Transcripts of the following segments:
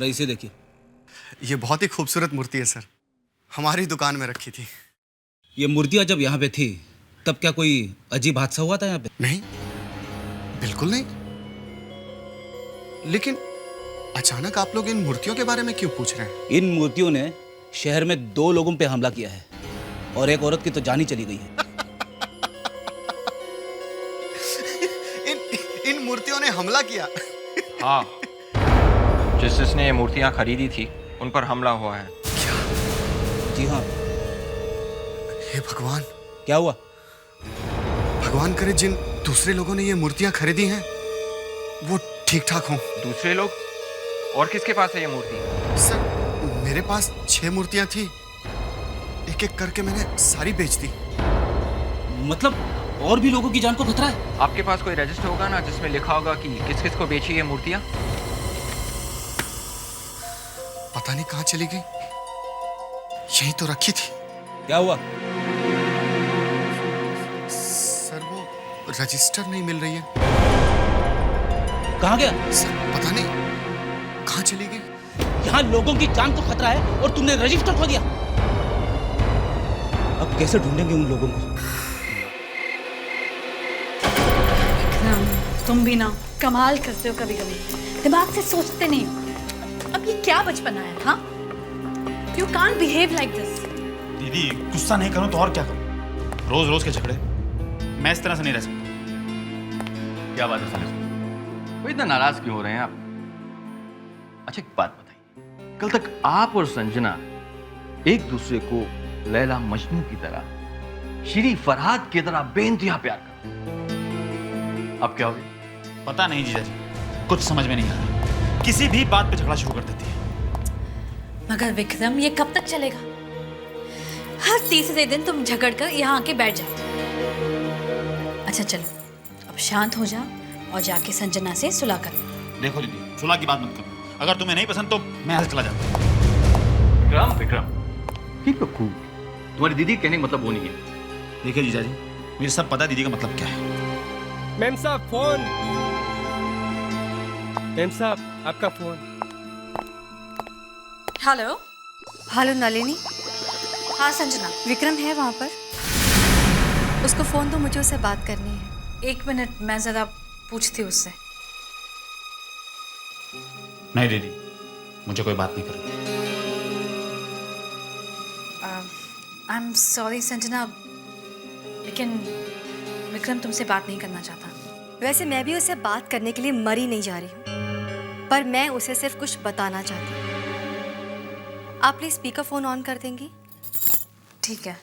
जरा इसे देखिए। ये बहुत ही खूबसूरत मूर्ति है सर, हमारी दुकान में रखी थी। ये मूर्तियां जब यहाँ पे थी तब क्या कोई अजीब हादसा हुआ था यहाँ पे? नहीं, बिल्कुल नहीं। लेकिन अचानक आप लोग इन मूर्तियों के बारे में क्यों पूछ रहे हैं? इन मूर्तियों ने शहर में 2 लोगों पे हमला किया है और एक औरत की तो जान ही चली गई है। इन मूर्तियों ने हमला किया? हाँ, जिसने ये मूर्तियां खरीदी थी उन पर हमला हुआ है। क्या? जी हाँ। हे भगवान! क्या हुआ? भगवान करे जिन दूसरे लोगों ने ये मूर्तियां खरीदी हैं वो ठीक ठाक हों। दूसरे लोग? और किसके पास है ये मूर्ति? सर, मेरे पास 6 मूर्तियां थी, एक एक करके मैंने सारी बेच दी। मतलब और भी लोगों की जान को खतरा है? आपके पास कोई रजिस्टर होगा ना जिसमें लिखा होगा कि किस किस को बेची ये मूर्तियां? पता नहीं कहाँ चली गई, यहीं तो रखी थी। क्या हुआ? सर, वो रजिस्टर नहीं मिल रही है। कहाँ गया? सर, पता नहीं कहाँ चली गई। यहाँ लोगों की जान को खतरा है और तुमने रजिस्टर खो दिया। अब कैसे ढूंढेंगे उन लोगों को? तुम भी ना कमाल करते हो, कभी कभी दिमाग से सोचते नहीं हो। अब ये क्या बचपना है? हाँ, you can't behave like this. दीदी, गुस्सा नहीं करूं तो और क्या करूं? रोज रोज के झगड़े, मैं इस तरह से नहीं रह सकता। क्या बात है सर, वो इतना नाराज क्यों हो रहे हैं आप? अच्छा, एक बात बताइए, कल तक आप और संजना एक दूसरे को लैला मजनू की तरह, श्री फरहाद की तरह बेइंतहा प्यार करते, अब क्या हो गया? पता नहीं जीजा जी, कुछ समझ में नहीं आ रहा। किसी भी बात पे झगड़ा शुरू कर देती है। मगर विक्रम, ये कब तक चलेगा? हर तीसरे दिन तुम झगड़ कर यहाँ आके बैठ जाओ। अच्छा चलो, अब शांत हो जाओ और जाके संजना से सुलह कर। देखो दीदी, सुलह की बात मत करो। अगर तुम्हें नहीं पसंद तो मैं यहाँ से चला जाता हूँ। Vikram, Vikram, keep it cool. तुम्हारी दीदी कहने का मतलब वो नहीं है। देखिए जीजा जी, मुझे सब पता है दीदी का मतलब क्या है। मैम साहब, फोन। मैम साहब, आपका फोन। हेलो। हेलो नलिनी। हाँ संजना। विक्रम है वहाँ पर? उसको फोन दो, मुझे उससे बात करनी है। 1 मिनट, मैं जरा पूछती हूँ उससे। नहीं दीदी, मुझे कोई बात नहीं करनी। आई एम सॉरी संजना, लेकिन विक्रम तुमसे बात नहीं करना चाहता। वैसे मैं भी उससे बात करने के लिए मरी नहीं जा रही हूँ, पर मैं उसे सिर्फ कुछ बताना चाहती हूँ। आप प्लीज स्पीकर फोन ऑन कर देंगी? ठीक है।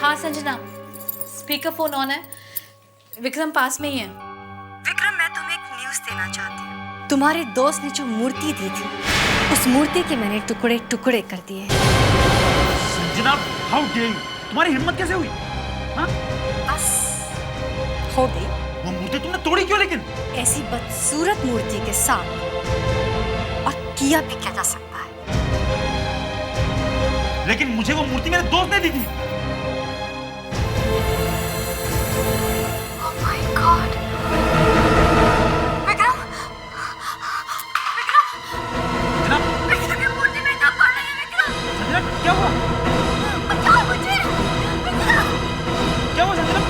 हाँ संजना, स्पीकर फोन ऑन है। विक्रम पास में ही है। विक्रम, मैं तुम्हें एक न्यूज़ देना चाहती हूँ। तुम्हारे दोस्त ने जो मूर्ति दी थी, उस मूर्ति के मैंने टुकड़े टुकड़े कर दिए। Sanjana, how dare you! तुम्हारी हिम्मत कैसे हुई? हाँ? बस हो गई। वो मूर्ति तुमने तोड़ी क्यों लेकिन? ऐसी बदसूरत मूर्ति के साथ और किया भी क्या जा सकता है? लेकिन मुझे वो मूर्ति मेरे दोस्त ने दी थी। Oh my God! विक्रम! जनाब, विक्रम, ये मूर्ति मेरे नाम पड़ रही है। विक्रम, संजना, क्या हुआ? बचाओ मुझे! विक्रम! क्या हुआ Sanjana?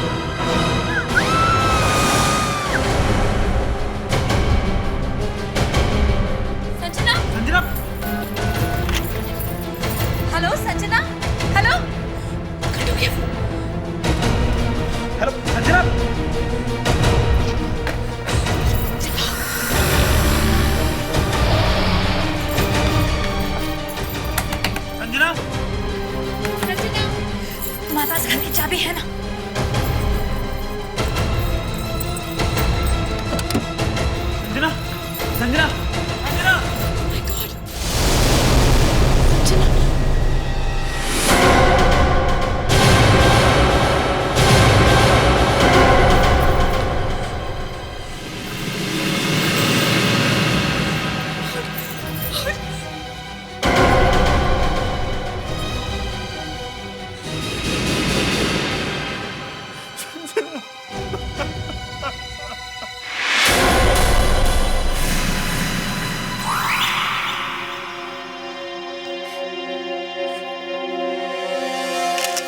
Sanjana! Sanjana! Hello Sanjana, hello. Hello Sanjana! Sanjana! Sanjana, तुम्हारे पास घर की चाबी है ना? संजना! संजना! संजना!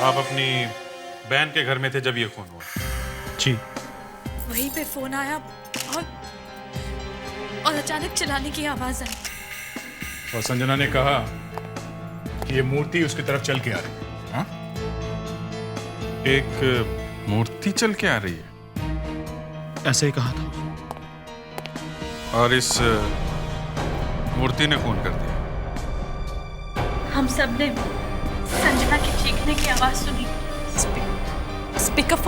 आप अपनी बहन के घर में थे जब ये खून हुआ? जी। वहीं पे फोन आया और अचानक चिल्लाने की आवाज आई। और संजना ने कहा कि ये मूर्ति उसकी तरफ चल के आ रही है। हाँ? एक मूर्ति चल के आ रही है? ऐसे ही कहा था। और इस मूर्ति ने खून कर दिया? हम सब ने संजना की चीखने की आवाज सुनी। स्पीकर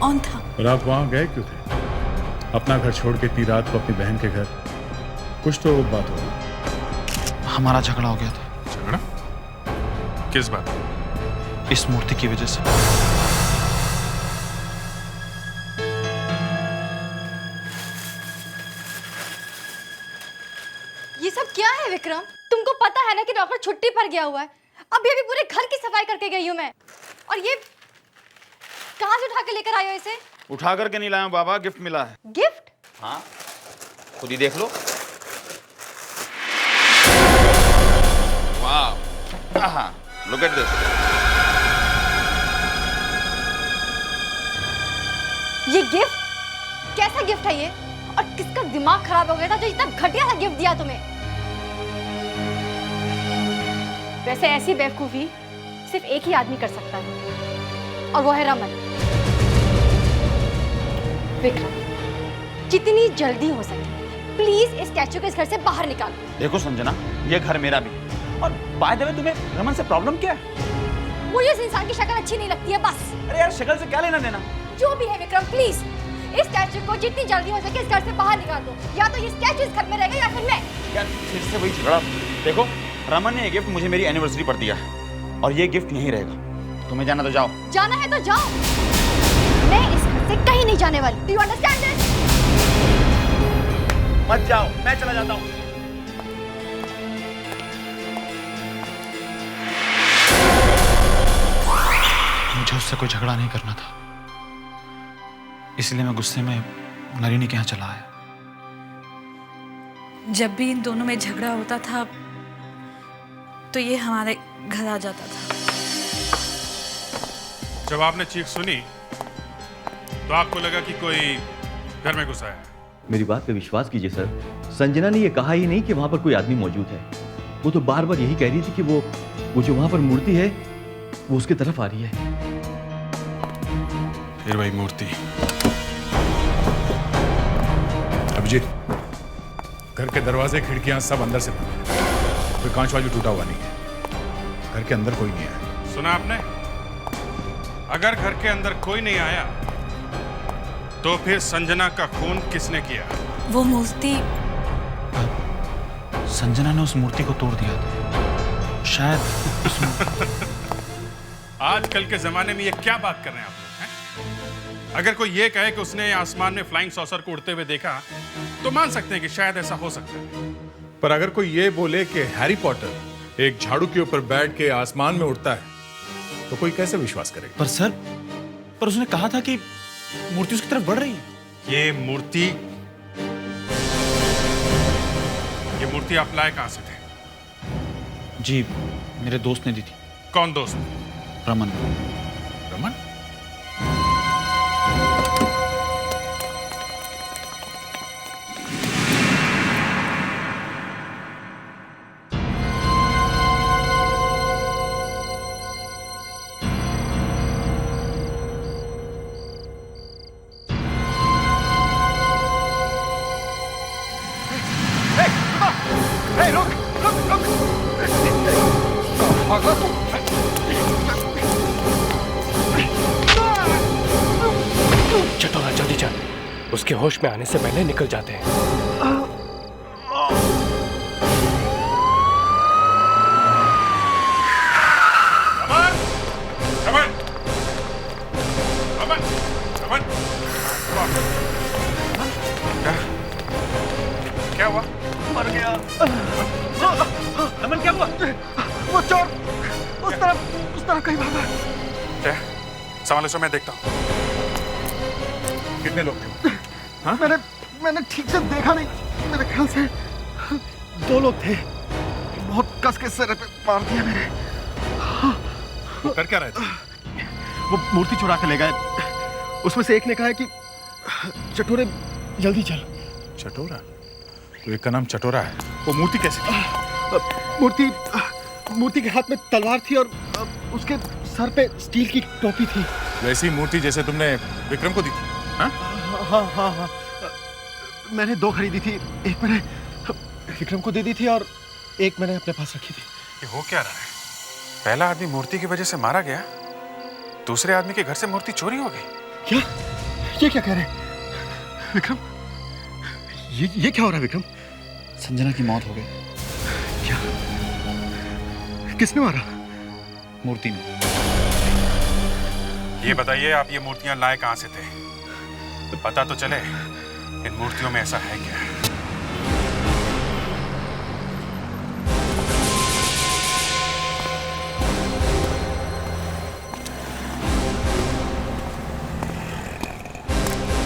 ऑन था। और आप वहां गए क्यों थे? अपना घर छोड़ के इतनी रात को अपनी बहन के घर? कुछ तो बात होगी। हमारा झगड़ा हो गया था। झगड़ा? किस बात? इस मूर्ति की वजह से। ये सब क्या है विक्रम? तुमको पता है ना कि डॉक्टर छुट्टी पर गया हुआ है। अभी अभी पूरे घर की सफाई करके गई हूँ मैं। और ये कहाँ से उठा के लेकर आए हो इसे? उठा करके नहीं लाया बाबा, गिफ्ट मिला है। गिफ्ट? हाँ, खुद ही देख लो। वाह, आहा, लुक एट दिस। ये गिफ्ट? कैसा गिफ्ट है ये? और किसका दिमाग खराब हो गया था जो इतना घटिया सा गिफ्ट दिया तुम्हें? वैसे ऐसी बेवकूफी सिर्फ एक ही आदमी कर सकता है, और वो है रमन। विक्रम, जितनी जल्दी हो सके प्लीज इस स्टैचू को इस घर से बाहर निकालो। देखो संजना, ये घर मेरा भी है। और बाय द वे, तुम्हें रमन से प्रॉब्लम क्या है? मुझे इस इंसान की शक्ल अच्छी नहीं लगती है बस। अरे यार, शक्ल से क्या लेना देना? जो भी है विक्रम, प्लीज इस स्टैचू को जितनी जल्दी हो सके इस घर से बाहर निकाल दो। या तो ये स्टैचू इस घर में रहेगा या फिर मैं। यार फिर से वही झगड़ा। देखो, रमन ने ये गिफ्ट मुझे मेरी एनिवर्सरी पर दिया है, और ये गिफ्ट यहीं रहेगा। तुम्हें जाना तो जाओ। जाना है तो जाओ, मैं इस घर से कहीं नहीं जाने वाली। Do you understand this? मत जाओ, मैं चला जाता हूँ। मुझे उससे कोई झगड़ा नहीं करना था, इसलिए मैं गुस्से में नलिनी के यहाँ चला आया। जब भी इन दोनों में झगड़ा होता था तो ये हमारे घर आ जाता था। जब आपने चीख सुनी तो आपको लगा कि कोई घर में घुसा है? मेरी बात पे विश्वास कीजिए सर, संजना ने ये कहा ही नहीं कि वहां पर कोई आदमी मौजूद है। वो तो बार बार यही कह रही थी कि वो जो वहां पर मूर्ति है वो उसकी तरफ आ रही है। फिर वही मूर्ति। अभिजीत, घर के दरवाजे खिड़कियां सब अंदर से बंद है। कोई कांच वाली टूटा हुआ नहीं है। घर के अंदर कोई नहीं है। सुना आपने? अगर घर के अंदर कोई नहीं आया तो फिर संजना का खून किसने किया? वो मूर्ति, संजना ने उस मूर्ति को तोड़ दिया था शायद। आजकल के जमाने में ये क्या बात कर रहे हैं आप लोग हैं? अगर कोई ये कहे कि उसने आसमान में फ्लाइंग सॉसर को उड़ते हुए देखा तो मान सकते हैं कि शायद ऐसा हो सकता है। पर अगर कोई ये बोले कि हैरी पॉटर एक झाड़ू के ऊपर बैठ के आसमान में उड़ता है तो कोई कैसे विश्वास करेगा? पर सर, पर उसने कहा था कि मूर्ति उसकी तरफ बढ़ रही है। ये मूर्ति आप लाए कहां से थे? जी, मेरे दोस्त ने दी थी। कौन दोस्त? रमन। रमन? चटोरा जल्दी चल, उसके होश में आने से पहले निकल जाते हैं। रमन! रमन! रमन! रमन! क्या हुआ? मर गया। रमन, क्या हुआ? वो चोर उस तरफ कहीं भागा। क्या? संभालो सो, मैं देखता हूँ। कितने लोग थे? हाँ? मैंने ठीक से देखा नहीं। मेरे ख्याल से 2 लोग थे। बहुत कस के सिर पे मार दिया मेरे। वो कर क्या रहे थे? वो मूर्ति चुरा के ले गए। उसमें से एक ने कहा है कि चटोरे जल्दी चल। चटोरा? तो एक का नाम चटोरा है। वो मूर्ति कैसे थी? मूर्ति के हाथ में तलवार थी और उसके सर पे स्टील की टोपी थी। वैसी मूर्ति जैसे तुमने विक्रम को दी थी? हाँ? हाँ। मैंने 2 खरीदी थी। एक मैंने विक्रम को दे दी थी और एक मैंने अपने पास रखी थी। ये हो क्या रहा है? पहला आदमी मूर्ति की वजह से मारा गया, दूसरे आदमी के घर से मूर्ति चोरी हो गई। क्या? ये क्या कह रहे हैं विक्रम? ये क्या हो रहा है विक्रम? संजना की मौत हो गई। क्या? किसने मारा? मूर्ति ने। ये बताइए, आप ये मूर्तियां लाए कहां से थे? पता तो चले इन मूर्तियों में ऐसा है क्या?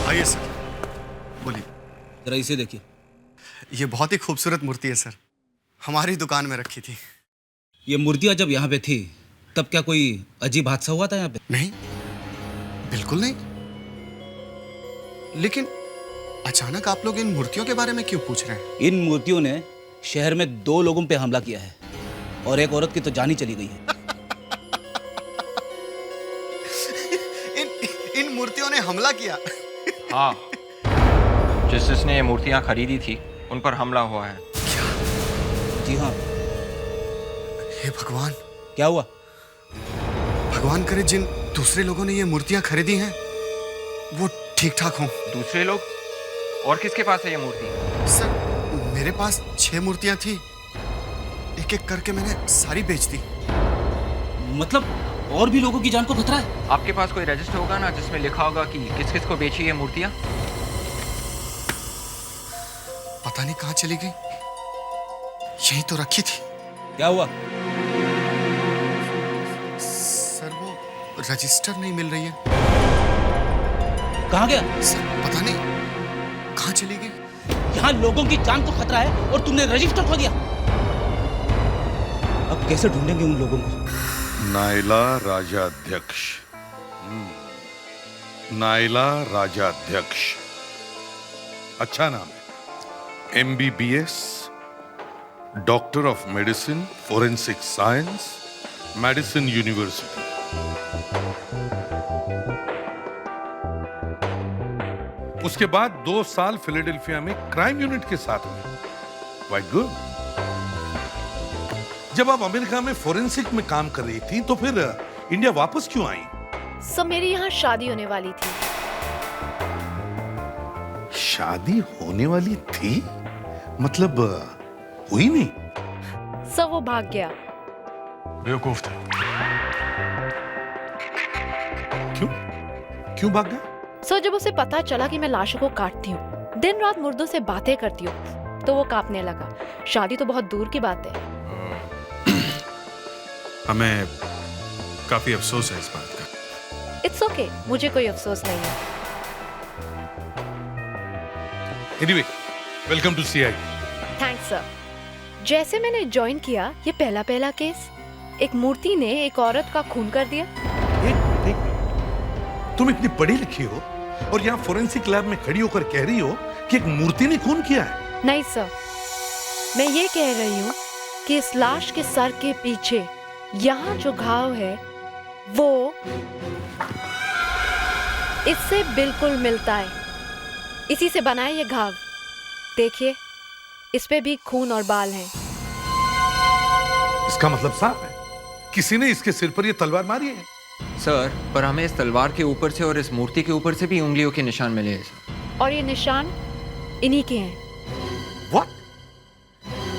आइए सर, बोलिए। जरा इसे देखिए। ये बहुत ही खूबसूरत मूर्ति है सर, हमारी दुकान में रखी थी। ये मूर्तियां जब यहाँ पे थी तब क्या कोई अजीब हादसा हुआ था यहाँ पे? नहीं, बिल्कुल नहीं। लेकिन अचानक आप लोग इन मूर्तियों के बारे में क्यों पूछ रहे हैं? इन मूर्तियों ने शहर में 2 लोगों पे हमला किया है और एक औरत की तो जान ही चली गई है। इन मूर्तियों ने हमला किया? हाँ, जिसने ये मूर्तियां खरीदी थी उन पर हमला हुआ है। जी हाँ। हे भगवान! क्या हुआ? भगवान करे जिन दूसरे लोगों ने ये मूर्तियां खरीदी हैं वो ठीक ठाक हों। दूसरे लोग? और किसके पास है ये मूर्ति? सर, मेरे पास 6 मूर्तियां थी, एक एक करके मैंने सारी बेच दी। मतलब और भी लोगों की जान को खतरा है? आपके पास कोई रजिस्टर होगा ना जिसमें लिखा होगा कि किस किस को बेची ये मूर्तियां? पता नहीं कहां चली गई, यहीं तो रखी थी। क्या हुआ? सर, वो रजिस्टर नहीं मिल रही है। कहां गया? सर, पता नहीं कहां चली गई। यहाँ लोगों की जान को खतरा है और तुमने रजिस्टर खो दिया। अब कैसे ढूंढेंगे उन लोगों को? नायला राजाध्यक्ष। नायला राजाध्यक्ष, अच्छा नाम है। MBBS, doctor of medicine, forensic science, medicine university. उसके बाद 2 साल फिलाडेल्फिया में क्राइम यूनिट के साथ हुए। Quite good. जब आप अमेरिका में फोरेंसिक में काम कर रही थी तो फिर इंडिया वापस क्यों आई? सर, मेरी यहाँ शादी होने वाली थी। शादी होने वाली थी? मतलब हुई नहीं? सर, वो भाग गया। बेवकूफ था। क्यों भाग गया? सर, जब उसे पता चला कि मैं लाशों को काटती हूँ, दिन रात मुर्दों से बातें करती हूँ, तो वो कांपने लगा। शादी तो बहुत दूर की बात है। हमें काफी अफसोस है इस बात का। इट्स ओके, मुझे कोई अफसोस नहीं है। Anyway, welcome to CI. Thanks sir. जैसे मैंने ज्वाइन किया, ये पहला केस, एक मूर्ति ने एक औरत का खून कर दिया। एक तुम इतनी पढ़ी लिखी हो और यहाँ फोरेंसिक लैब में खड़ी होकर कह रही हो कि एक मूर्ति ने खून किया है? नहीं सर, मैं ये कह रही हूँ कि इस लाश के सर के पीछे यहाँ जो घाव है वो इससे बिल्कुल मिलता है। इसी से बना है ये घाव। देखिए, इस पे भी खून और बाल हैं। इसका मतलब साफ है, किसी ने इसके सिर पर ये तलवार मारी है। सर, पर हमें इस तलवार के ऊपर से और इस मूर्ति के ऊपर से भी उंगलियों के निशान मिले हैं सर। और ये निशान इन्हीं के हैं। What?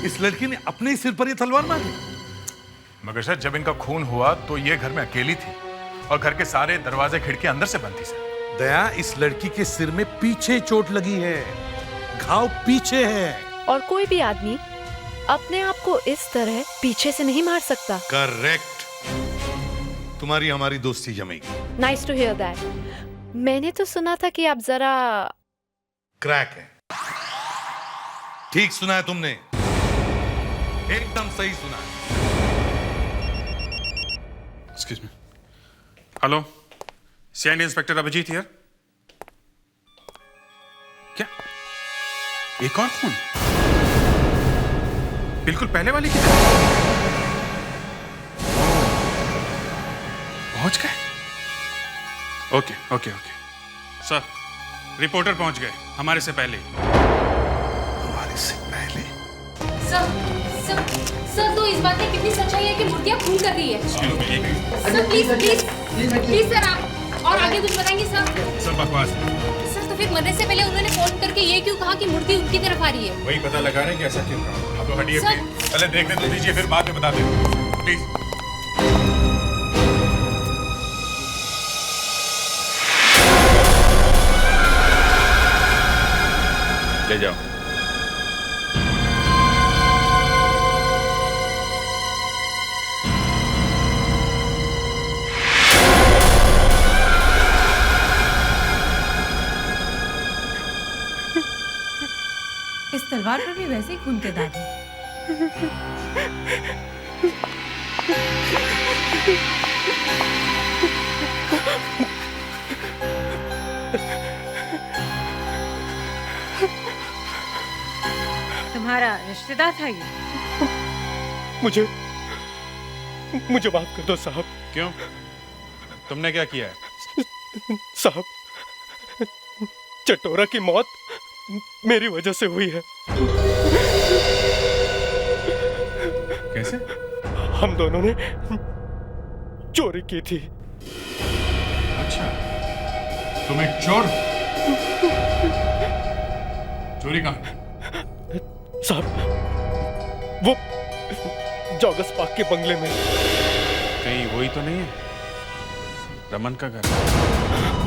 इस लड़की ने अपने ही सिर पर ये तलवार मारी? मगर सर, जब इनका खून हुआ तो ये घर में अकेली थी और घर के सारे दरवाजे खिड़कियां अंदर से बंद थी सर। दया, इस लड़की के सिर में पीछे चोट लगी है, घाव पीछे है। और कोई भी आदमी अपने आप को इस तरह पीछे से नहीं मार सकता। करेक्ट। तुम्हारी हमारी दोस्ती जमेगी। Nice to hear that. मैंने तो सुना था कि आप जरा क्रैक है। ठीक सुना है तुमने, एकदम सही सुना है। Excuse me. Hello, CID inspector Abhijeet here. क्या एक और खून? बिल्कुल पहले वाली की तरह। पहुंच गए? Okay okay okay sir, reporter पहुंच गए हमारे से पहले। हमारे से पहले? सर तो इस बात में कितनी सच्चाई है कि मूर्तियाँ खून कर रही है? सर प्लीज सर आप और आगे कुछ बताएंगे सर? सब बकवास। सर तो फिर मरने से पहले उन्होंने फोन करके ये क्यों कहा कि मूर्ति उनकी तरफ आ रही है? वही पता लगा रहे हैं कि ऐसा क्यों कहा। अब तो हटिए प्लीज, पहले देखने तो दीजिए, फिर बाद में बता देंगे प्लीज। ले जाओ। इस तलवार पर भी वैसे ही खून के दाग हैं। तुम्हारा रिश्तेदार था ये? मुझे माफ कर दो साहब। क्यों? तुमने क्या किया है? साहब, चटोरा की मौत मेरी वजह से हुई है। कैसे? हम दोनों ने चोरी की थी। अच्छा, तुम एक चोर? चोरी कहाँ? साहब, वो जॉगस पार्क के बंगले में। कहीं वही तो नहीं है रमन का घर?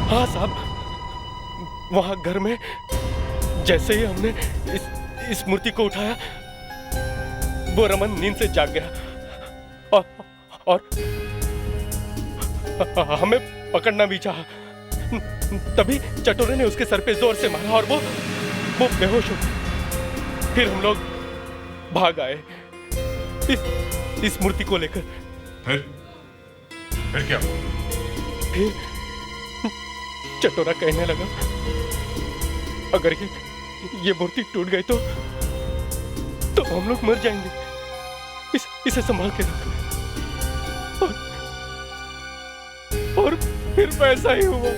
हाँ साहब, वहां घर में जैसे ही हमने इस मूर्ति को उठाया, वो रमन नींद से जाग गया और हमें पकड़ना भी चाहा। तभी चटोरे ने उसके सर पे जोर से मारा और वो बेहोश हो गया। फिर हम लोग भाग आए इस मूर्ति को लेकर। फिर क्या? फिर चटोरा कहने लगा, अगर ये मूर्ति टूट गई तो हम लोग मर जाएंगे, इसे संभाल के रख। और फिर वैसा ही हुआ,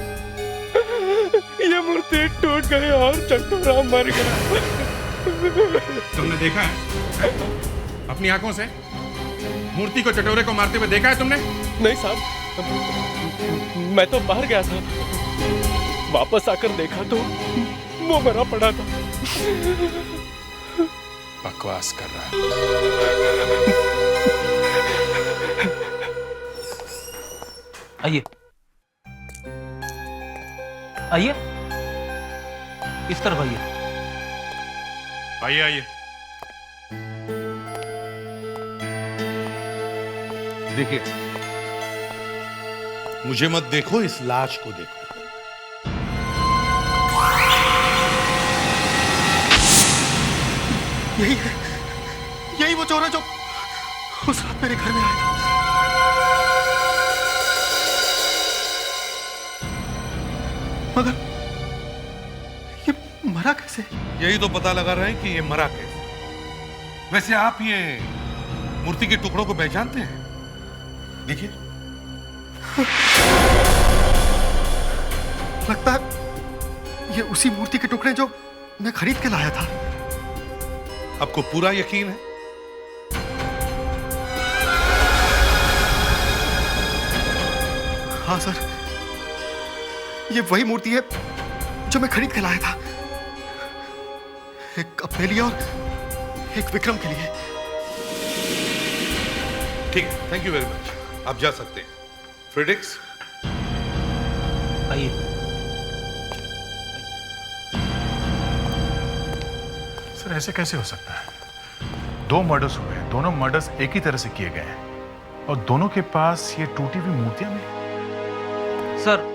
ये मूर्ति टूट गई और चटोरा मर गया। तुमने देखा है अपनी आंखों से? मूर्ति को चटोरे को मारते हुए देखा है तुमने? नहीं साहब, मैं तो बाहर गया था, वापस आकर देखा तो वो मरा पड़ा था। बकवास कर रहा है। आइए आइए, इस तरफ आइए। आइए आइए। देखिए, मुझे मत देखो, इस लाश को देखो। यही वो चोर है जो उस रात मेरे घर में आया था। मगर ये मरा कैसे? यही तो पता लगा रहे हैं कि ये मरा कैसे। वैसे आप ये मूर्ति के टुकड़ों को पहचानते हैं? देखिए, लगता है ये उसी मूर्ति के टुकड़े जो मैं खरीद के लाया था। आपको पूरा यकीन है? हाँ सर, ये वही मूर्ति है जो मैं खरीद के लाया था, एक अपने लिए और एक विक्रम के लिए। ठीक है, थैंक यू वेरी मच, आप जा सकते हैं। फ्रेडरिक्स, आइए। सर ऐसे कैसे हो सकता है? 2 मर्डर्स हुए, दोनों मर्डर्स एक ही तरह से किए गए हैं और दोनों के पास ये टूटी हुई मूर्तियां मिली। सर,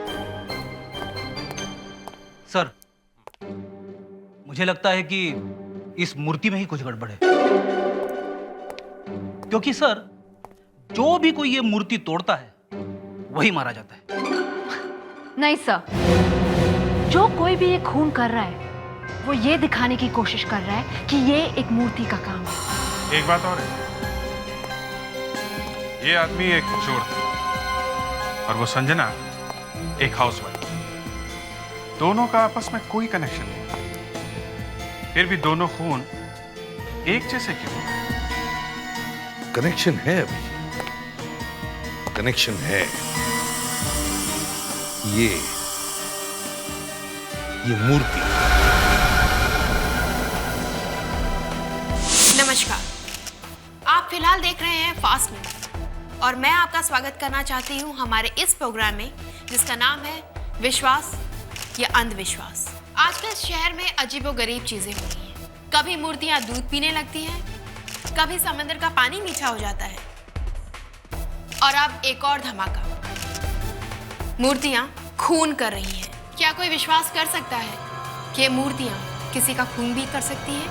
मुझे लगता है कि इस मूर्ति में ही कुछ गड़बड़ है, क्योंकि सर जो भी कोई ये मूर्ति तोड़ता है वही मारा जाता है। नहीं सर, जो कोई भी ये खून कर रहा है वो ये दिखाने की कोशिश कर रहा है कि ये एक मूर्ति का काम है। एक बात और है, ये आदमी एक चोर था और वो संजना एक हाउसवाइफ। दोनों का आपस में कोई कनेक्शन नहीं, फिर भी दोनों खून एक जैसे क्यों? कनेक्शन है अभी, कनेक्शन है। ये मूर्ति। नमस्कार, आप फिलहाल देख रहे हैं फास्ट न्यूज और मैं आपका स्वागत करना चाहती हूं हमारे इस प्रोग्राम में जिसका नाम है विश्वास या अंधविश्वास। आजकल शहर में अजीबोगरीब चीजें हो रही हैं। कभी मूर्तियां दूध पीने लगती हैं, कभी समंदर का पानी मीठा हो जाता है और अब एक और धमाका, मूर्तियां खून कर रही हैं। क्या कोई विश्वास कर सकता है कि ये मूर्तियां किसी का खून भी कर सकती हैं?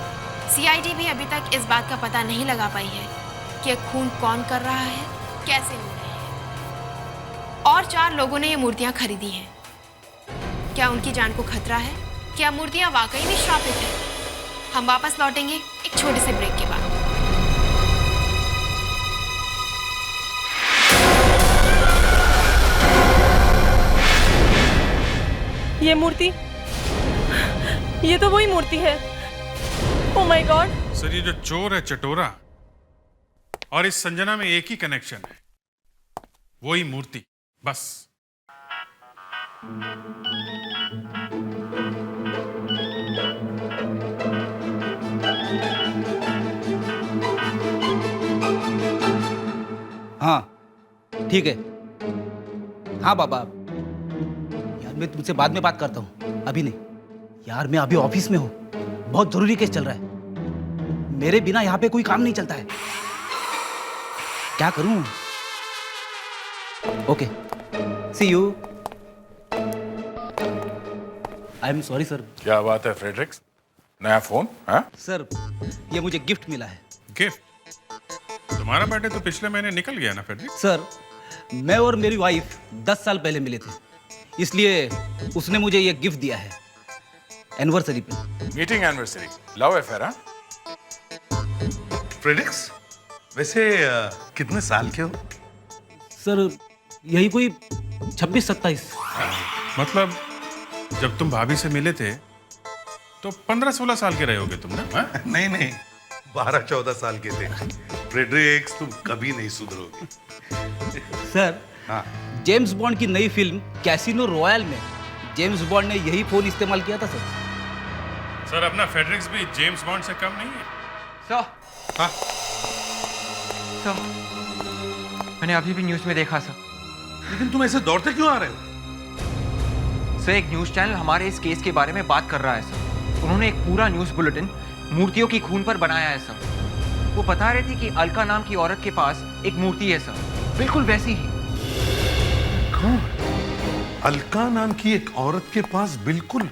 सीआईडी भी अभी तक इस बात का पता नहीं लगा पाई है कि खून कौन कर रहा है, कैसे हो रहे हैं। और 4 लोगों ने ये मूर्तियां खरीदी हैं। क्या उनकी जान को खतरा है? क्या मूर्तियां वाकई में श्रापित हैं? हम वापस लौटेंगे एक छोटे से ब्रेक के बाद। ये मूर्ति, ये तो वही मूर्ति है। Oh my God. सर ये जो चोर है चटोरा और इस संजना में एक ही कनेक्शन है, वही मूर्ति, बस। हाँ ठीक है। हाँ बाबा, यार मैं तुमसे बाद में बात करता हूँ, अभी नहीं। यार मैं अभी ऑफिस में हूँ, बहुत जरूरी केस चल रहा है। मेरे बिना यहाँ पे कोई काम नहीं चलता है। क्या करूँ? Okay, see you. I am sorry sir. क्या बात है फ्रेडरिक्स, नया फोन? हाँ सर, ये मुझे गिफ्ट मिला है। गिफ्ट? तुम्हारा बर्थडे तो पिछले महीने निकल गया ना फ्रेडरिक? सर, मैं और मेरी वाइफ 10 साल पहले मिले थे, इसलिए उसने मुझे ये गिफ्ट दिया है एनिवर्सरी पे। Meeting anniversary, love affair? हाँ फ्रेडरिक्स, वैसे कितने साल के हो? सर यही कोई 26-27। मतलब जब तुम भाभी से मिले थे तो 15-16 साल के रहे होगे तुम ना? नहीं, 12-14 साल के थे। फ्रेडरिक्स, तुम कभी नहीं सुधरोगे। सर, हाँ, जेम्स बॉन्ड की नई फिल्म कैसीनो रॉयल में जेम्स बॉन्ड ने यही फोन इस्तेमाल किया था सर। सर अपना फ्रेडरिक्स भी जेम्स बॉन्ड से कम नहीं है। सर, हाँ, सर, मैंने अभी भी न्यूज में देखा सर। लेकिन तुम ऐसे दौड़ते क्यों आ रहे हो? सर एक न्यूज चैनल हमारे इस केस के बारे में बात कर रहा है सर। उन्होंने एक पूरा न्यूज बुलेटिन मूर्तियों की खून पर बनाया है सर। वो बता रहे थे कि अलका नाम की औरत के पास एक मूर्ति है सर, बिल्कुल वैसी ही। कौन? अलका नाम की एक औरत के पास बिल्कुल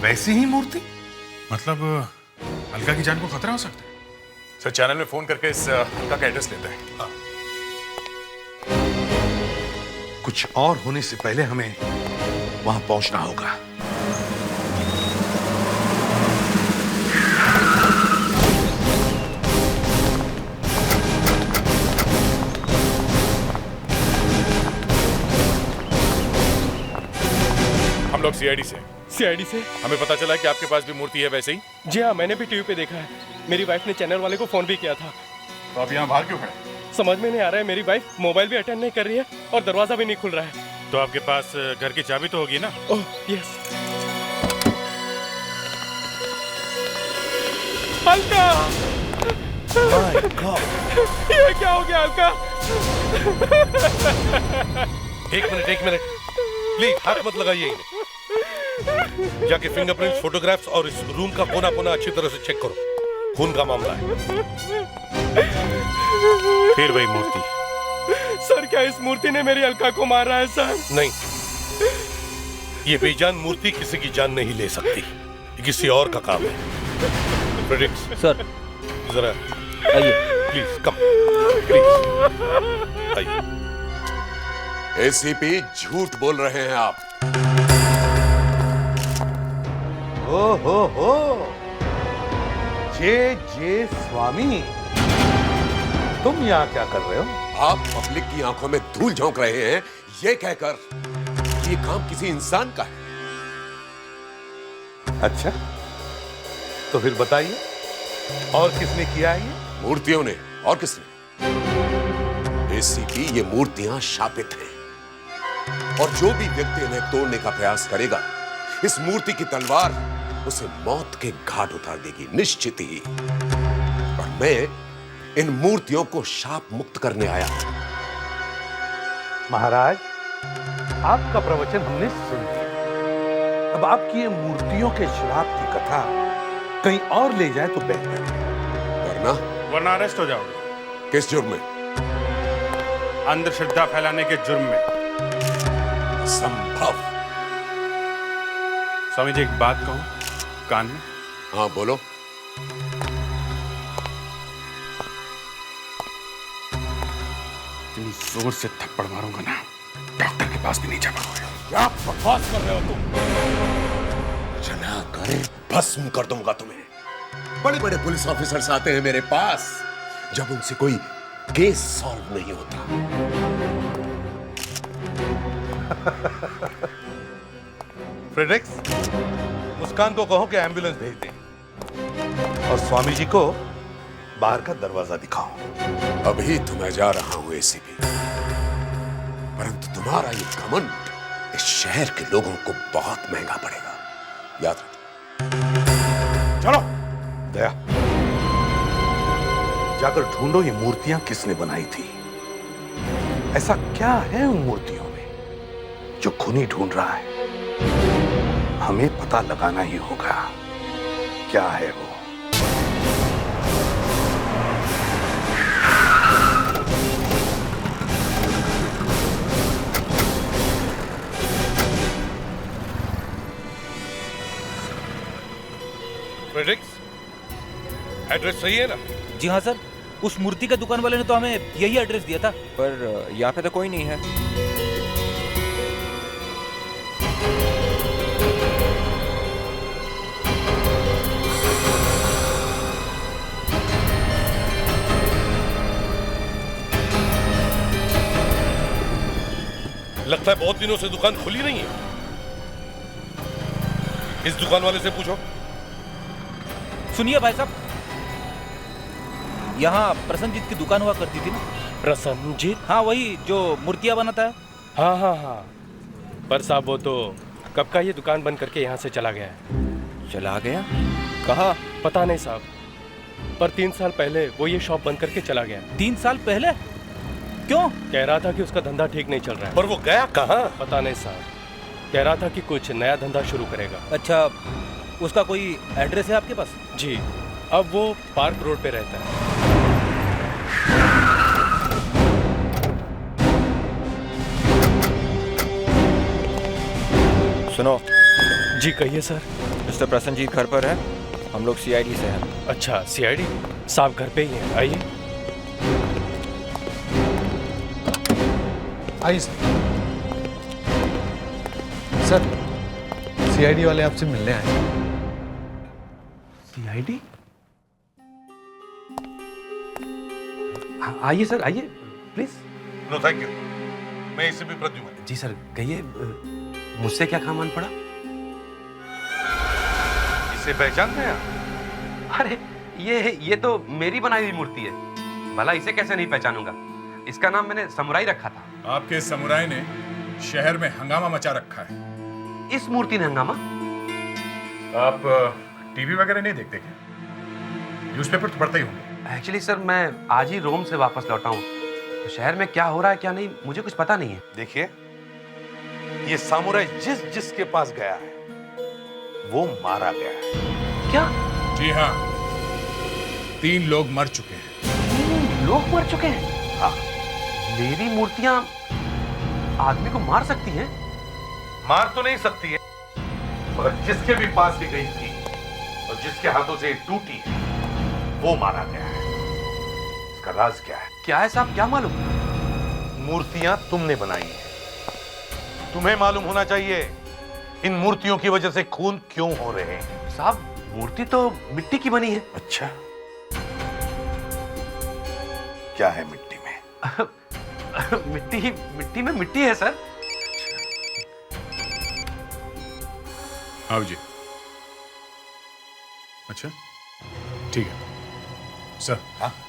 वैसी ही मूर्ति? मतलब अलका की जान को खतरा हो सकता है? सर चैनल में फोन करके इस अलका का एड्रेस लेते हैं। हाँ। कुछ और होने से पहले हमें वहां पहुंचना होगा। हम लोग सीआईडी से। सीआईडी से? हमें पता चला कि आपके पास भी मूर्ति है वैसे ही। जी हाँ, मैंने भी टीवी पे देखा है। मेरी वाइफ ने चैनल वाले को फोन भी किया था। तो आप यहाँ बाहर क्यों खड़े? समझ में नहीं आ रहा है, मेरी वाइफ मोबाइल भी अटेंड नहीं कर रही है और दरवाजा भी नहीं खुल रहा है। तो आपके पास घर की चाबी तो होगी ना? Oh yes. अलका! ये क्या हो गया अलका? एक मिनट प्लीज, हाथ मत लगाइए इन्हें। जाके फिंगरप्रिंट्स, फोटोग्राफ्स और इस रूम का कोना कोना अच्छी तरह से चेक करो। खून का मामला है। फिर वही मूर्ति। सर क्या इस मूर्ति ने मेरी अलका को मारा है सर? नहीं, ये बेजान मूर्ति किसी की जान नहीं ले सकती। ये किसी और का काम है। फ्रेडरिक्स सर, जरा आइए प्लीज, कम प्लीज आइए। एसीपी, झूठ बोल रहे हैं आप। हो जे जे स्वामी, तुम यहाँ क्या कर रहे हो? आप पब्लिक की आंखों में धूल झोंक रहे हैं ये कहकर कि ये काम किसी इंसान का है। अच्छा, तो फिर बताइए और किसने किया है ये? मूर्तियों ने। और किसने? एसीपी, ये मूर्तियां शापित हैं और जो भी व्यक्ति इन्हें तोड़ने का प्रयास करेगा, इस मूर्ति की तलवार उसे मौत के घाट उतार देगी, निश्चित ही। और मैं इन मूर्तियों को शाप मुक्त करने आया हूं। महाराज, आपका प्रवचन हमने सुन लिया। अब आपकी ये मूर्तियों के श्राप की कथा कहीं और ले जाए तो बेहतर है। वरना अरेस्ट हो जाओगे। किस जुर्म में? अंधश्रद्धा फैलाने के जुर्म में। संभव। स्वामी जी, एक बात कहूं कान में? हाँ, बोलो। इतनी जोर से थप्पड़ मारूंगा ना, डॉक्टर के पास भी नहीं जा पाओगे। क्या बकवास कर रहे हो तुम? चला कर भस्म कर दूंगा तुम्हें। बड़े बड़े पुलिस ऑफिसर्स आते हैं मेरे पास जब उनसे कोई केस सॉल्व नहीं होता। फ्रेडरिक्स, मुस्कान को कहो कि एम्बुलेंस भेज दें और स्वामी जी को बाहर का दरवाजा दिखाओ। अभी तो मैं जा रहा हूं एसीपी, परंतु तुम्हारा ये घमंड इस शहर के लोगों को बहुत महंगा पड़ेगा, याद रखो। चलो दया, जाकर ढूंढो ये मूर्तियां किसने बनाई थी। ऐसा क्या है उन मूर्तियों में जो खूनी ढूंढ रहा है? हमें पता लगाना ही होगा क्या है वो। फ्रेडरिक्स, एड्रेस सही है ना? जी हाँ सर, उस मूर्ति के दुकान वाले ने तो हमें यही एड्रेस दिया था। पर यहाँ पे तो कोई नहीं है। लगता है बहुत दिनों से दुकान खुली नहीं है। इस दुकान वाले से पूछो। सुनिए भाई साहब, यहाँ प्रसन्नजीत की दुकान हुआ करती थी ना? प्रसन्नजीत? हाँ, वही जो मूर्तियाँ बनाता है। हाँ हाँ हाँ, पर साहब वो तो कब का ये दुकान बंद करके यहाँ से चला गया है। चला गया? कहाँ? पता नहीं साहब, पर 3 साल पहले वो ये शॉप बंद करके चला गया। 3 साल पहले? क्यों? कह रहा था कि उसका धंधा ठीक नहीं चल रहा है। पर वो गया कहाँ? पता नहीं साहब, कह रहा था कि कुछ नया धंधा शुरू करेगा। अच्छा, उसका कोई एड्रेस है आपके पास? जी, अब वो पार्क रोड पे रहता है। सुनो। जी कहिए सर। मिस्टर प्रसन्नजीत घर पर है, हम लोग सीआईडी से हैं। अच्छा, सीआईडी साहब घर पे ही हैं, आइए। आइए सर, सीआईडी वाले आपसे मिलने आए। सीआईडी? आइए सर, आइए प्लीज। नो थैंक यू, मैं इसे भी प्रद्युम्न। जी सर, कहिए मुझसे क्या काम आन पड़ा? इसे पहचानते हैं? अरे ये तो मेरी बनाई हुई मूर्ति है, भला इसे कैसे नहीं पहचानूंगा? इसका नाम मैंने समुराई रखा था। आपके समुराई ने शहर में हंगामा मचा रखा है। इस मूर्ति ने हंगामा? आप टीवी वगैरह नहीं देखते क्या? न्यूज़पेपर तो पढ़ते ही होंगे। एक्चुअली सर, मैं आज ही रोम से वापस लौटा हूँ, तो शहर में क्या हो रहा है क्या नहीं मुझे कुछ पता नहीं है। देखिए, ये सामुराई जिसके पास गया है वो मारा गया है। क्या? जी हाँ, 3 लोग मर चुके हैं। 3 लोग मर चुके हैं? हाँ। मेरी मूर्तियां आदमी को मार सकती हैं? मार तो नहीं सकती है, मगर जिसके भी पास ये गई थी और जिसके हाथों से टूटी है वो मारा गया है। इसका राज क्या है? क्या है साहब, क्या मालूम? मूर्तियां तुमने बनाई हैं, तुम्हें मालूम होना चाहिए इन मूर्तियों की वजह से खून क्यों हो रहे हैं। साहब मूर्ति तो मिट्टी की बनी है। अच्छा, क्या है मिट्टी में? मिट्टी में मिट्टी है सर। आओ जी। अच्छा ठीक है सर।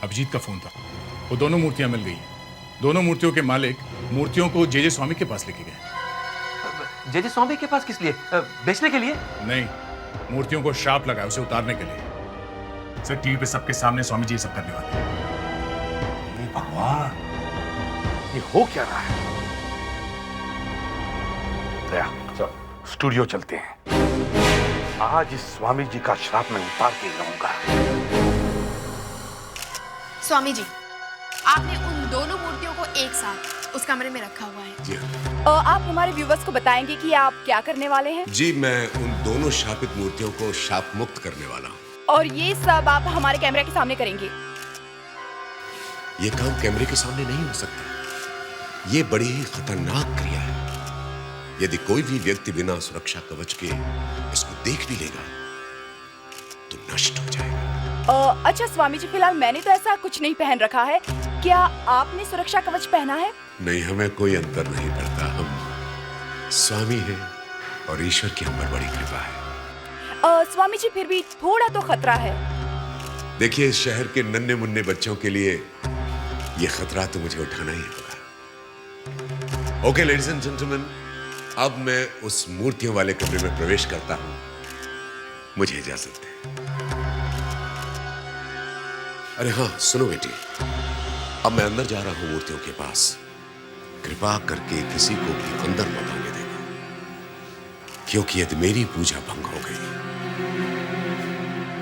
अभिजीत का फोन था, वो दोनों मूर्तियां मिल गई हैं। दोनों मूर्तियों के मालिक मूर्तियों को जे स्वामी के पास लेके गए। जे स्वामी के पास किस लिए? बेचने के लिए? नहीं, मूर्तियों को श्राप लगा उसे उतारने के लिए। सर टीवी पे सबके सामने स्वामी जी ये सब करने वाले हैं। भगवान, ये हो क्या रहा है? दया, स्टूडियो चलते हैं। आज इस स्वामी जी का श्राप मैं उतार के रहूंगा। स्वामी जी, आपने उन दोनों मूर्तियों को एक साथ उस कमरे में रखा हुआ है। जी आप हमारे व्यूवर्स को बताएंगे कि आप क्या करने वाले हैं? जी, मैं उन दोनों शापित मूर्तियों को शाप मुक्त करने वाला हूँ। और ये सब आप हमारे कैमरे के सामने करेंगे? ये काम कैमरे के सामने नहीं हो सकता। ये बड़ी ही खतरनाक क्रिया है। यदि कोई भी व्यक्ति बिना सुरक्षा कवच के इसको देख भी लेगा तो नष्ट हो जाएगा। अच्छा स्वामी जी, फिलहाल मैंने तो ऐसा कुछ नहीं पहन रखा है। क्या आपने सुरक्षा कवच पहना है? नहीं, हमें कोई अंतर नहीं पड़ता। हम स्वामी हैं और ईश्वर की हम पर बड़ी कृपा है। स्वामी जी, फिर भी थोड़ा तो खतरा है। देखिए, इस शहर के नन्हे मुन्ने बच्चों के लिए ये खतरा तो मुझे उठाना ही होगा। ओके लेडीज एंड जेंटलमैन, अब मैं उस मूर्तियों वाले कमरे में प्रवेश करता हूं। मुझे इजाजत है। अरे हाँ सुनो बेटी, अब मैं अंदर जा रहा हूं मूर्तियों के पास। कृपा करके किसी को भी अंदर मत आने देना, क्योंकि यदि मेरी पूजा भंग हो गई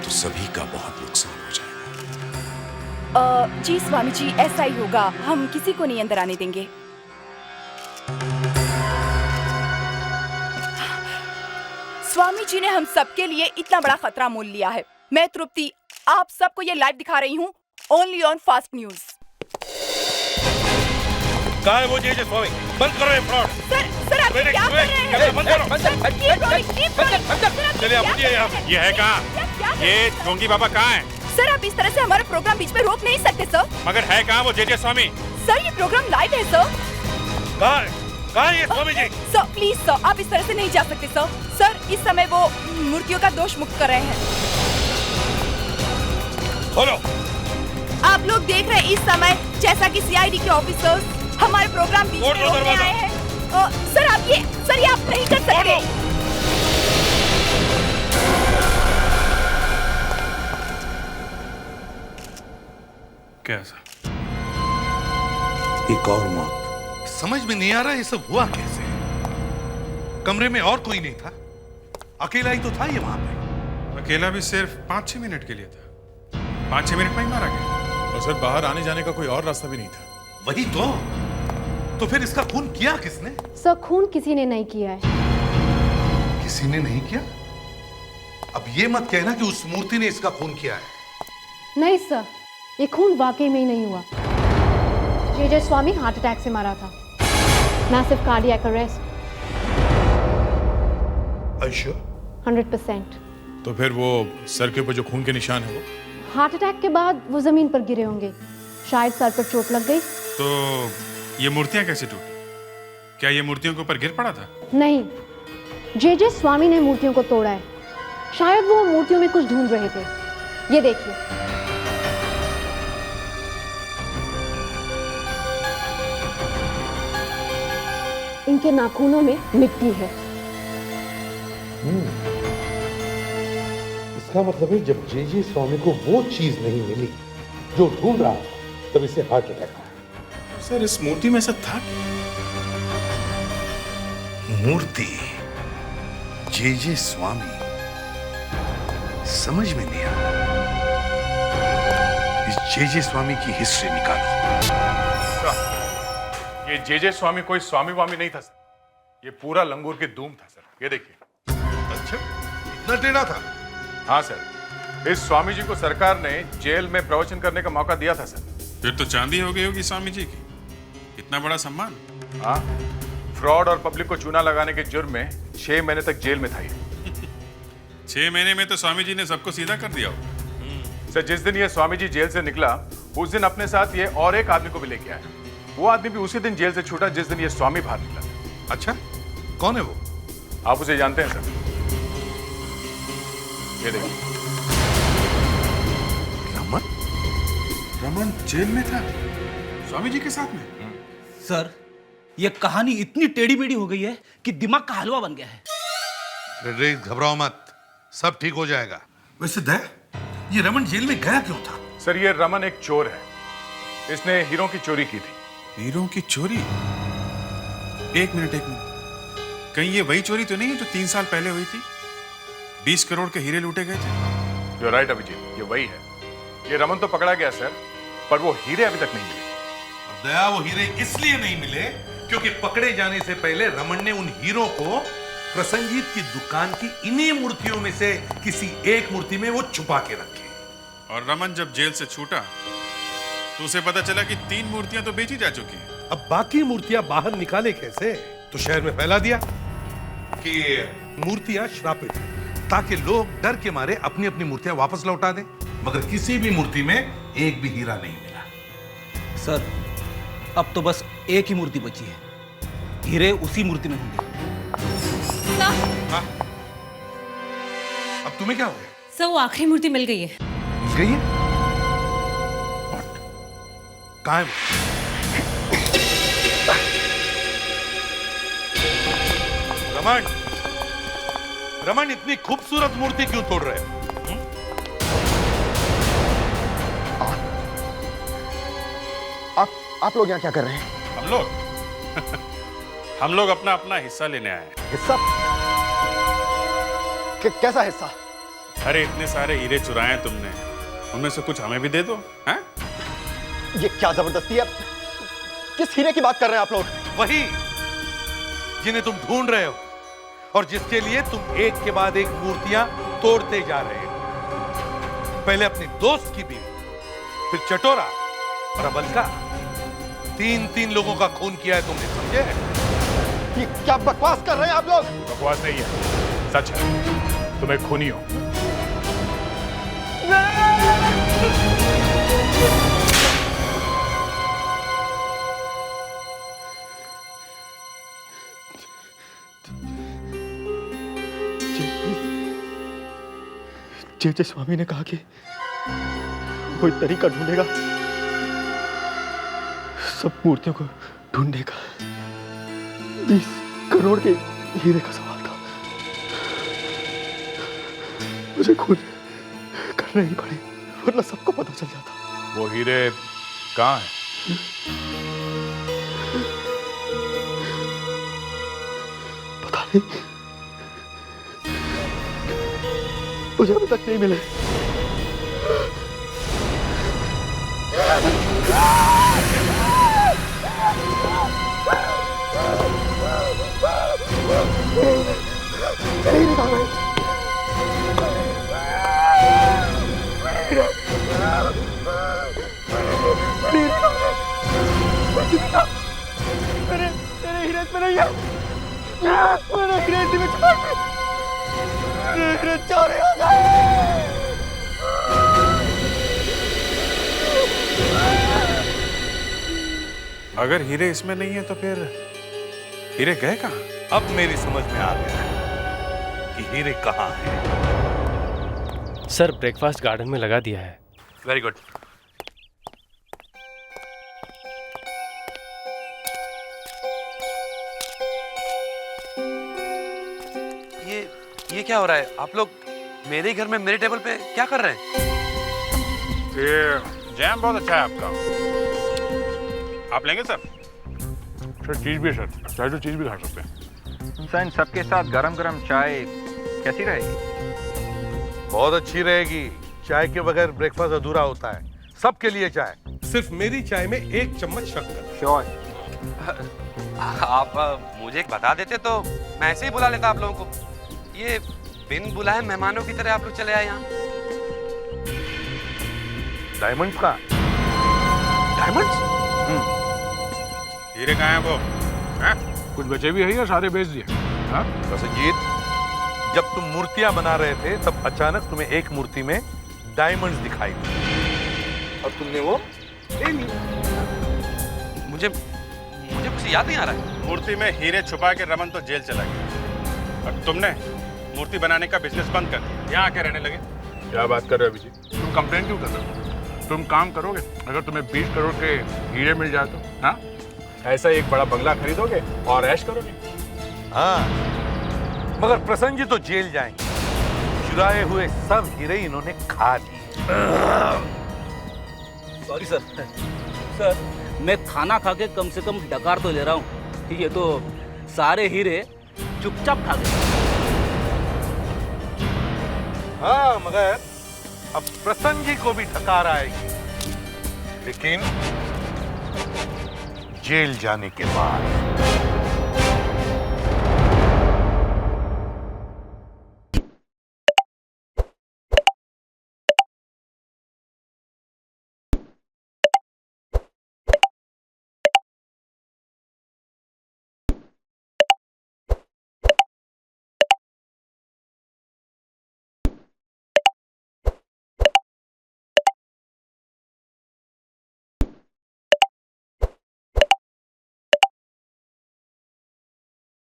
तो सभी का बहुत नुकसान हो जाएगा। जी स्वामी जी, ऐसा ही होगा। हम किसी को नहीं अंदर आने देंगे। स्वामी जी ने हम सबके लिए इतना बड़ा खतरा मोल लिया है। मैं तृप्ति आप सबको ये लाइव दिखा रही हूँ, ओनली ऑन फास्ट न्यूज। कहाँ है वो जे स्वामी? बंद करो ये फ्रॉड। सर आप क्या कर रहे हैं? बंद करो। चलिए आप उठिए यहाँ से। ये है कहाँ? ये ढोंगी बाबा कहाँ है? सर आप इस तरह से हमारा प्रोग्राम बीच में रोक नहीं सकते सर। मगर है कहाँ वो जे स्वामी? सर ये प्रोग्राम लाइव है सर। कहाँ है ये Swami ji? Sir please sir, आप इस तरह से नहीं जा सकते सर। सर इस समय वो मूर्तियों का दोष मुक्त कर रहे हैं। खोलो। आप लोग देख रहे हैं इस समय जैसा कि सीआईडी के ऑफिसर्स हमारे प्रोग्राम बीच में रोकने आए हैं। सर ये आप नहीं कर सकते। कैसा? एक और मौत। समझ में नहीं आ रहा ये सब हुआ कैसे? कमरे में और कोई नहीं था, अकेला ही तो था ये वहां पे। अकेला भी सिर्फ 5-6 मिनट के लिए था। 5-6 मिनट में ही मारा गया। और सर बाहर आने जाने का कोई और रास्ता भी नहीं था। वही तो फिर इसका खून किया किसने? सर खून किसी ने नहीं किया है। किसी ने नहीं किया? अब ये मत कहना कि उस मूर्ति ने इसका खून किया है। नहीं सर, ये खून वाकई में ही नहीं हुआ। जे स्वामी हार्ट अटैक से मारा था। Massive cardiac arrest. 100%। तो फिर वो सर के ऊपर जो खून के निशान है वो? हार्ट अटैक के बाद वो जमीन पर गिरे होंगे, शायद सर पर चोट लग गई। तो ये मूर्तियां कैसे टूटी? क्या ये मूर्तियों के ऊपर गिर पड़ा था? नहीं, जे स्वामी ने मूर्तियों को तोड़ा है। शायद वो मूर्तियों में कुछ ढूंढ रहे थे। ये देखिए। इनके नाखूनों में मिट्टी है। इसका मतलब है जब जे स्वामी को वो चीज नहीं मिली जो ढूंढ रहा था, तब इसे हार्ट अटैक आया। सर इस मूर्ति में ऐसा था क्या? मूर्ति जे स्वामी, समझ में नहीं आ। इस जे स्वामी की हिस्ट्री निकालो। ये जे स्वामी कोई स्वामी वामी नहीं था सर, ये पूरा लंगूर के धूम था सर। ये देखिए। अच्छा, इतना टेढ़ा था? हाँ सर, इस स्वामी जी को सरकार ने जेल में प्रवचन करने का मौका दिया था सर। फिर तो चांदी हो गई होगी स्वामी जी की। इतना बड़ा सम्मान। हाँ, फ्रॉड और पब्लिक को चूना लगाने के जुर्म में 6 महीने तक जेल में था ये। 6 महीने में तो स्वामी जी ने सबको सीधा कर दिया हो। सर, जिस दिन ये स्वामी जी जेल से निकला उस दिन अपने साथ ये और एक आदमी को भी लेके आया। वो आदमी भी उसी दिन जेल से छूटा जिस दिन ये स्वामी बाहर निकला। अच्छा, कौन है वो? आप उसे जानते हैं सर? ये देखिए। रमन? रमन जेल में था स्वामी जी के साथ में? सर, ये कहानी इतनी टेढ़ी मेढ़ी हो गई है कि दिमाग का हलवा बन गया है। फ्रेडरिक, घबराओ मत, सब ठीक हो जाएगा। वैसे दया, ये रमन जेल में गया क्यों था? सर, ये रमन एक चोर है। इसने हीरों की चोरी की थी। हीरों की चोरी? एक मिनट। कहीं ये वही चोरी तो नहीं है जो 3 साल पहले हुई थी? 20 करोड़ के हीरे लूटे गए थे। You're right, अभिजीत, ये वही है। ये रमन तो पकड़ा गया सर, पर वो हीरे अभी तक नहीं मिले। और दया, वो हीरे इसलिए नहीं मिले क्योंकि पकड़े जाने से पहले रमन ने उन हीरों को प्रसन्नजीत की दुकान की इन्हीं मूर्तियों में से किसी एक मूर्ति में वो छुपा के रखे। और रमन जब जेल से छूटा तो उसे पता चला कि 3 मूर्तियां तो बेची जा चुकी हैं। अब बाकी मूर्तियां बाहर निकाले कैसे? तो शहर में फैला दिया कि मूर्तियां श्रापित हैं, ताकि लोग डर के मारे अपनी अपनी मूर्तियां वापस लौटा दें। मगर किसी भी मूर्ति में एक भी हीरा नहीं मिला। सर, अब तो बस एक ही मूर्ति बची है। हीरे उसी मूर्ति में होंगे। हाँ? अब तुम्हें क्या हो गया? सर, वो आखिरी मूर्ति मिल गई है। गई है? कहाँ है? रमन, रमन, इतनी खूबसूरत मूर्ति क्यों तोड़ रहे हो? आप लोग यहाँ क्या कर रहे हैं? हम लोग अपना अपना हिस्सा लेने आए हैं। हिस्सा? कैसा हिस्सा? अरे इतने सारे हीरे चुराए तुमने, उनमें से कुछ हमें भी दे दो। हैं? ये क्या जबरदस्ती है? किस हीरे की बात कर रहे हैं आप लोग? वही जिन्हें तुम ढूंढ रहे हो और जिसके लिए तुम एक के बाद एक मूर्तियां तोड़ते जा रहे हो। पहले अपनी दोस्त की बीवी, फिर चटोरा, और अब अलका। 3 लोगों का खून किया है तुमने, समझे? ये क्या बकवास कर रहे हैं आप लोग? बकवास नहीं है, सच है। तुम एक खूनी हो। जे स्वामी ने कहा कि कोई तरीका ढूंढेगा सब मूर्तियों को ढूंढने का। 20 करोड़ के हीरे का सवाल था। मुझे खून करने ही पड़े, वरना सबको पता चल जाता। वो हीरे कहाँ हैं? पता नहीं, मुझे अभी तक नहीं मिले। मेरे हीरे में नहीं है। मेरे हीरे में हीरे चोरी हो गए। अगर हीरे इसमें नहीं है तो फिर हीरे गए कहाँ? अब मेरी समझ में आ गया है कि हीरे कहाँ हैं। सर, ब्रेकफास्ट गार्डन में लगा दिया है। Very good. ये क्या हो रहा है? आप लोग मेरे ही घर में मेरे टेबल पे क्या कर रहे हैं? ये जैम बहुत अच्छा है आपका। आप लेंगे सर? सर चीज भी है सर, चाहे तो चीज भी खा सकते हैं। सर, इन सबके साथ गरम गरम चाय कैसी रहेगी? बहुत अच्छी रहेगी। चाय के बगैर ब्रेकफास्ट अधूरा होता है। सबके लिए चाय, सिर्फ मेरी चाय में 1 चम्मच शक्कर। श्योर। आप मुझे बता देते तो मैं ऐसे ही बुला लेता आप लोगों को। ये बिन बुलाए मेहमानों की तरह आप लोग चले आए यहाँ। डायमंड्स का? डायमंड्स? हीरे कहाँ हैं वो? कुछ बचे भी है या सारे बेच दिए? प्रसन्नजीत, जब तुम मूर्तियां बना रहे थे तब अचानक तुम्हें एक मूर्ति में डायमंड्स दिखाई दिए और तुमने वो ले ली। मुझे कुछ याद नहीं आ रहा है। मूर्ति में हीरे छुपा के रमन तो जेल चला गया और तुमने मूर्ति बनाने का बिजनेस बंद कर दिया, यहाँ आके रहने लगे। क्या बात कर रहे हो अभिजीत? तुम कंप्लेन क्यों कर रहे हो? तुम काम करोगे अगर तुम्हें 20 करोड़ के हीरे मिल जाए तो? हाँ, ऐसा एक बड़ा बंगला खरीदोगे और ऐश करोगे। हाँ, मगर प्रसन्न जी तो जेल जाएंगे। चुराए हुए सब हीरे इन्होंने खा लिए। Sorry sir. सर, मैं खाना खा के कम से कम डकार तो ले रहा हूँ। ये तो सारे हीरे चुपचाप खा गए। हाँ, मगर अब प्रसन्न जी को भी डकार आएगी, लेकिन जेल जाने के बाद।